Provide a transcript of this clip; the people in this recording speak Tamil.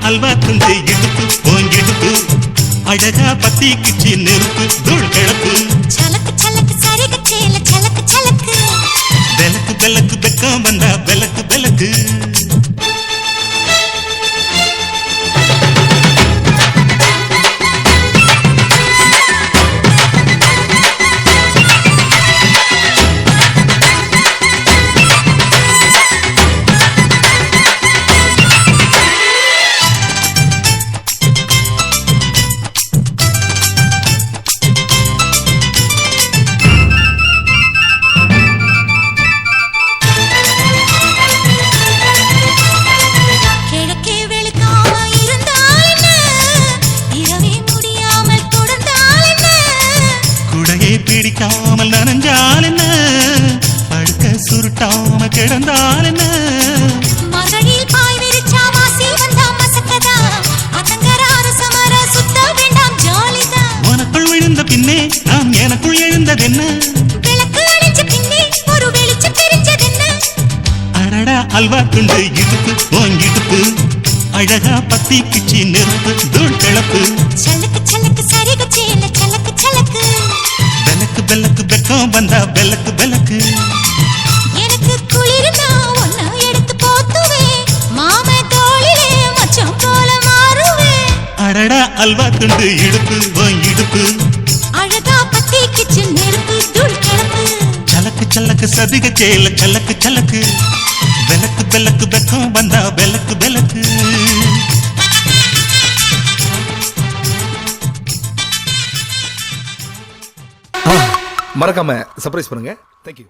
அல்வா துண்டு இடுப்பு போங்கிடுப்பு அழகா பத்தி கிச்சி நெருப்பு தூள் கிளப்பு சலக்கு சலக்கு சரிக சேல சலக்கு சலக்கு விளக்கு விளக்கு வெக்கம் வந்தா விளக்கு விளக்கு பிடிக்காமல் நனஞ்சால் என்ன படுக்க சுருட்டாம கிடந்தால் என்ன மகளில் பாய் விரிச்சா வாசி வந்தா மசக்கதா அதங்கரார சமர சுத்த வேண்டாம் ஜாலிதா உனக்குள் விழுந்த பின்னே நாம் எனக்குள் எழுந்ததென்ன விளக்கு அணைஞ்ச பின்னே ஒரு வெளிச்சம் தெரிஞ்சதென்ன அடடா அல்வா துண்டு இடுப்பு போங்கிடுப்பு அழகா பத்தி கிச்சி நெருப்பு தூள் கிளப்பு சலக்கு சலக்கு சரிக சேல சலக்கு சலக்கு விளக்கு விளக்கு வெக்கம் வந்தா விளக்கு விளக்கு எனக்கு குளிர்னா ஒன்ன எடுத்து போத்துவே மாம தோளிலே மச்சம் போல மாறுவே அடடா அல்வா துண்டு இடுப்பு இடுப்பு அழகா பத்தி கிச்சு நெருப்பு தூள் கிளப்பு சலக்கு சலக்கு சதிக சேல சலக்கு சலக்கு விளக்கு விளக்கு வெக்கம் வந்தா விளக்கு விளக்கு மறக்காம சர்ப்ரைஸ் பண்ணுங்க. தேங்க்யூ.